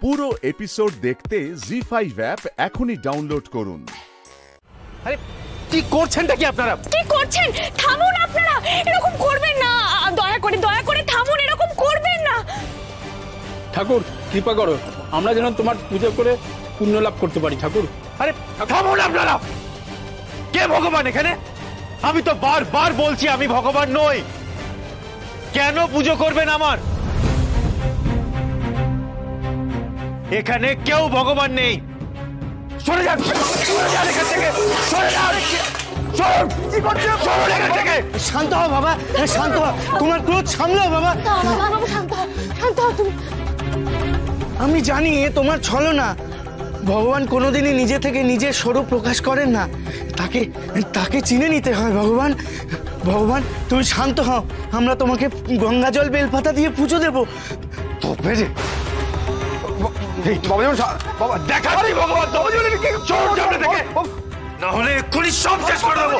পুরো এপিসোড দেখতে জি5 অ্যাপ এখনই ডাউনলোড করুন। আরে কি করছেনটা কি আপনারা? কি করছেন? থামুন আপনারা, এরকম করবেন না, দয়া করে থামুন, এরকম করবেন না। ঠাকুর কৃপা করো, আমরা যেন তোমার পুজো করে পুণ্য লাভ করতে পারি। ঠাকুর আরে থামুন আপনারা। কে ভগবান এখানে? আমি তো বারবার বলছি আমি ভগবান নই। কেন পুজো করবেন আমার? এখানে কেউ ভগবান নেই। সরে যান এখান থেকে, সরে যান। শান্ত হও বাবা, শান্ত হও, তোমার ক্রোধ সামলাও বাবা। শান্ত হও তুমি। আমি জানি এ তোমার ছলনা। ভগবান কোনোদিনই নিজে থেকে নিজের স্বরূপ প্রকাশ করেন না, তাকে তাকে চিনে নিতে হয়। ভগবান ভগবান তুমি শান্ত হও, আমরা তোমাকে গঙ্গা জল বেলপাতা দিয়ে পুজো দেবো। তবে রে বাবা দেখা নেই ভগবান, না হলে এক্ষুনি সব শেষ করে দেবো।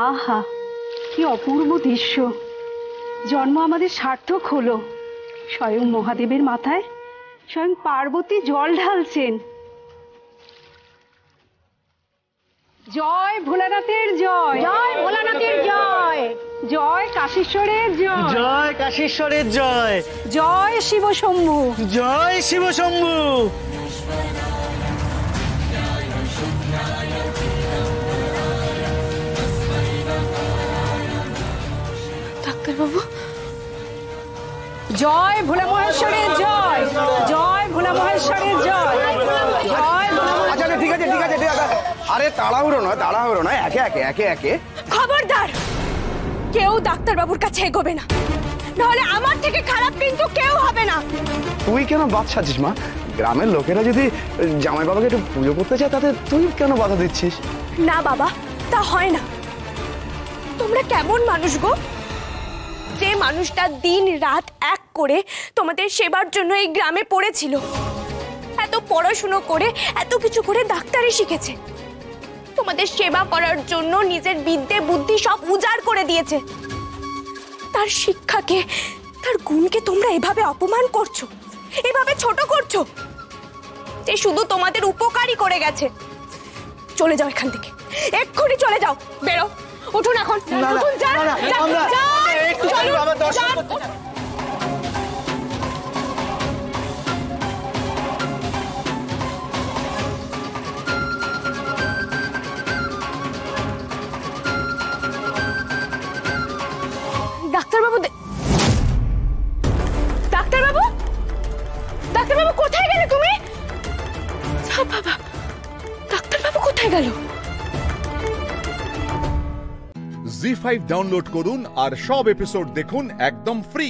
আহা, কি অপূর্ব দৃশ্য! জন্ম আমাদের সার্থক হলো। স্বয়ং মহাদেবের মাথায় স্বয়ং পার্বতী জল ঢালছেন। জয় ভোলানাথের জয়, জয় ভোলানাথের জয়, জয় কাশীশ্বরের জয়, জয় কাশীশ্বরের জয়, জয় শিব শম্ভু, জয় শিব শম্ভু। ডাক্তারবাবু, জয় ভোলা মহেশ্বরের জয়, জয় ভোলা মহেশ্বরের জয়, জয় ভোলা। আচ্ছা ঠিক আছে ঠিক আছে ঠিক আছে। আরে তাড়াহুড়ো নয়, একে একে। খবরদার, কেউ ডাক্তারবাবুর কাছে এগোবে না, নাহলে আমার থেকে খারাপ কিন্তু কেউ হবে না। তুই কেন বাচ্চাছিস মা? গ্রামের লোকেরা যদি জামাই বাবাকে একটু পুজো করতে চায়, তাতে তুই কেন বাধা দিচ্ছিস? না বাবা, তা হয় না। তোমরা কেমন মানুষ গো, যে মানুষটা দিন রাত এক করে তোমাদের সেবার জন্য এই গ্রামে পড়েছিল, এত পড়াশুনো করে এত কিছু করে ডাক্তারি শিখেছে, তোমাদের সেবা করার জন্য নিজের বিদ্যে বুদ্ধি সব উজাড় করে দিয়েছে। তার শিক্ষাকে, তার গুণকে তোমরা এভাবে অপমান করছো, এভাবে ছোট করছো, যে শুধু তোমাদের উপকারই করে গেছে। চলে যাও এখান থেকে, এক্ষুনি চলে যাও, বেরো। উঠুন এখন, উঠুন, যান, ডাক্তারবাবু কোথায় গেলে তুমি? বাবা, ডাক্তারবাবু কোথায় গেল? জি5 ডাউনলোড করুন আর সব এপিসোড দেখুন একদম ফ্রি।